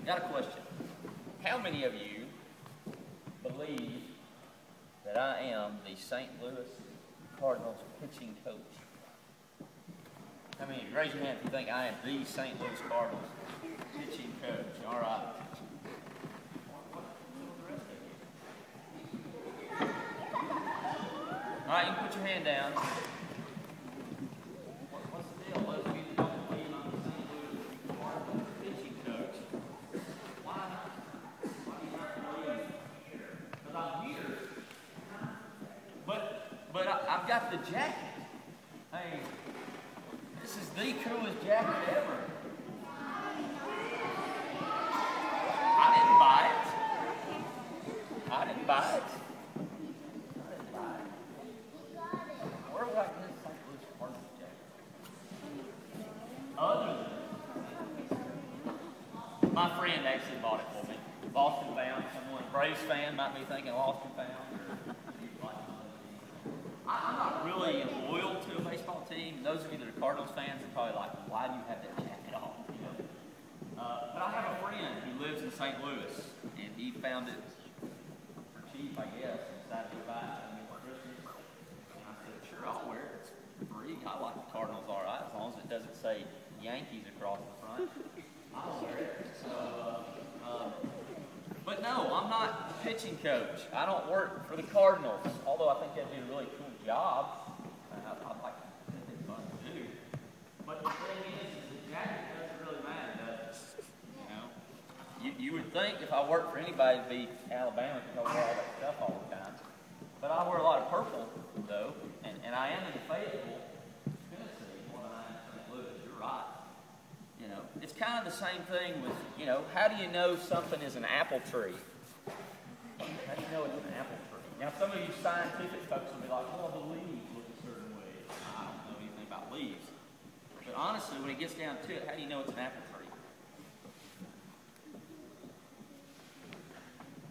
Got a question. How many of you believe that I am the St. Louis Cardinals pitching coach? How many of you? Raise your hand if you think I am the St. Louis Cardinals pitching coach. All right. All right, you can put your hand down. What's the deal? Those of you that don't believe I'm the St. Louis Cardinals pitching coach, why not? Why do you not believe? Because I'm here. But I've got the jacket. Hey, this is the coolest jacket ever. I didn't buy it. I didn't buy it. Where would I get this St. Louis Cardinals jacket? Other than my friend actually bought it for me. Lost and Found. Someone, a Braves fan, might be thinking Lost and Found. I'm not really loyal to a baseball team. Those of you that are Cardinals fans are probably like, why do you have that jacket on? You know? But I have a friend who lives in St. Louis, and he found it for cheap, I guess, and decided to buy it for me for Christmas. And I said, sure, I'll wear it. It's free. I like the Cardinals all right, as long as it doesn't say Yankees across the front. I'll wear it. But no, I'm not pitching coach. I don't work for the Cardinals, although I think that'd be a really cool job. I'd like to think it's fun to do. But the thing is the jacket doesn't really matter, does it? You know? You would think if I worked for anybody it'd be Alabama because I wear all that stuff all the time. But I wear a lot of purple, though, and I am in Fayetteville, Tennessee, more than I am in St. Louis. You're right. You know, it's kind of the same thing with, you know, how do you know something is an apple tree? How do you know it's an apple tree? Now, some of you scientific folks will be like, well, the leaves look a certain way. I don't know anything about leaves. But honestly, when it gets down to it, how do you know it's an apple tree?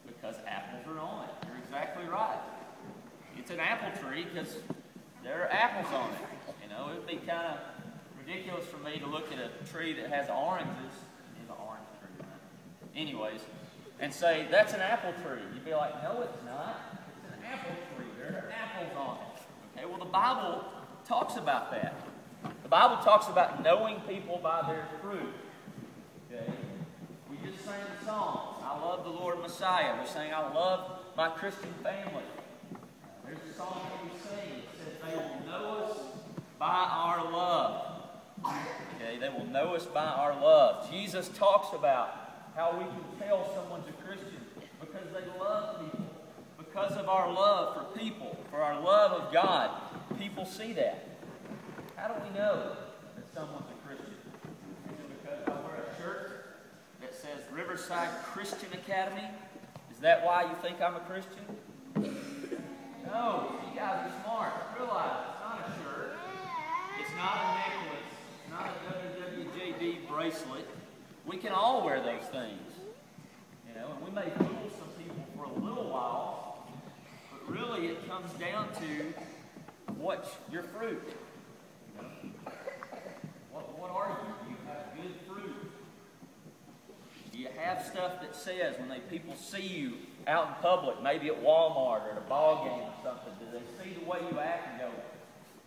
Because apples are on it. You're exactly right. It's an apple tree because there are apples on it. You know, it would be kind of ridiculous for me to look at a tree that has oranges. It's an orange tree, right? Anyways, and say, that's an apple tree. You'd be like, no, it's not. It's an apple tree. There are apples on it. Okay, well, the Bible talks about that. The Bible talks about knowing people by their fruit. Okay? We just sang the song, I love the Lord Messiah. We sang, I love my Christian family. There's a song that we sing that says, they will know us by our love. Okay, they will know us by our love. Jesus talks about how we can tell someone's a Christian because they love people. Because of our love for people, for our love of God, people see that. How do we know that someone's a Christian? Is it because I wear a shirt that says Riverside Christian Academy? Is that why you think I'm a Christian? No, you guys are smart. Realize it's not a shirt. It's not a necklace. It's not a WWJD bracelet. We can all wear those things. You know, and we may fool some people for a little while, but really it comes down to what's your fruit. You know? What are you? Do you have good fruit? Do you have stuff that says when people see you out in public, maybe at Walmart or at a ball game or something, do they see the way you act and go,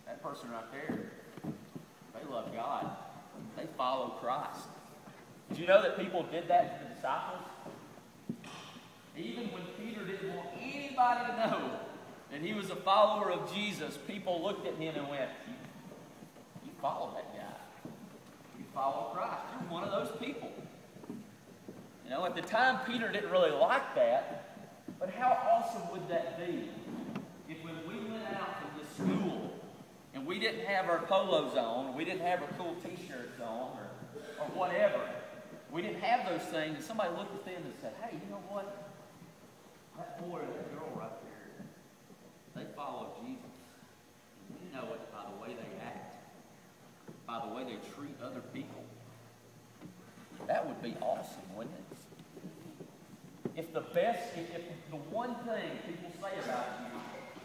that person right there, they love God. They follow Christ. Did you know that people did that to the disciples? Even when Peter didn't want anybody to know that he was a follower of Jesus, people looked at him and went, you follow that guy. You follow Christ. You're one of those people. You know, at the time, Peter didn't really like that, but how awesome would that be if when we went out from this school and we didn't have our polos on, we didn't have our cool t-shirts on, or whatever, we didn't have those things, and somebody looked at them and said, hey, you know what? That boy or that girl right there, they follow Jesus. And we know it by the way they act, by the way they treat other people. That would be awesome, wouldn't it? If the one thing people say about you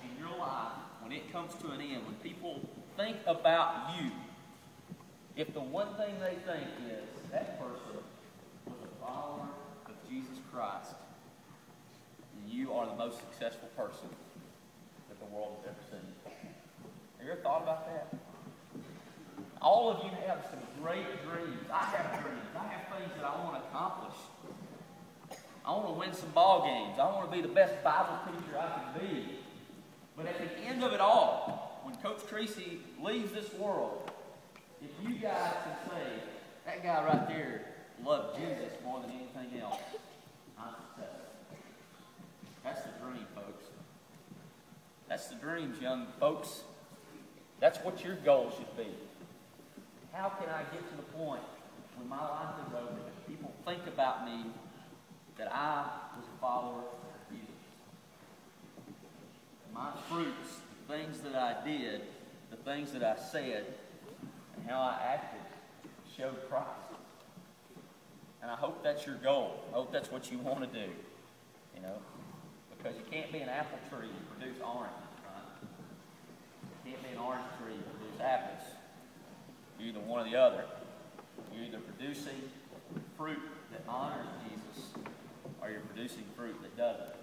in your life, when it comes to an end, when people think about you, if the one thing they think is that person was a follower most successful person that the world has ever seen. Have you ever thought about that? All of you have some great dreams. I have dreams. I have things that I want to accomplish. I want to win some ball games. I want to be the best Bible teacher I can be. But at the end of it all, when Coach Creasy leaves this world, if you guys can say, that guy right there loved Jesus more than anything else, I'm successful. That's the dream, folks. That's the dreams, young folks. That's what your goal should be. How can I get to the point when my life is over that people think about me that I was a follower of Jesus? My fruits, the things that I did, the things that I said, and how I acted showed Christ. And I hope that's your goal. I hope that's what you want to do. You know? Because you can't be an apple tree and produce oranges, right? You can't be an orange tree and produce apples. You're either one or the other. You're either producing fruit that honors Jesus or you're producing fruit that doesn't.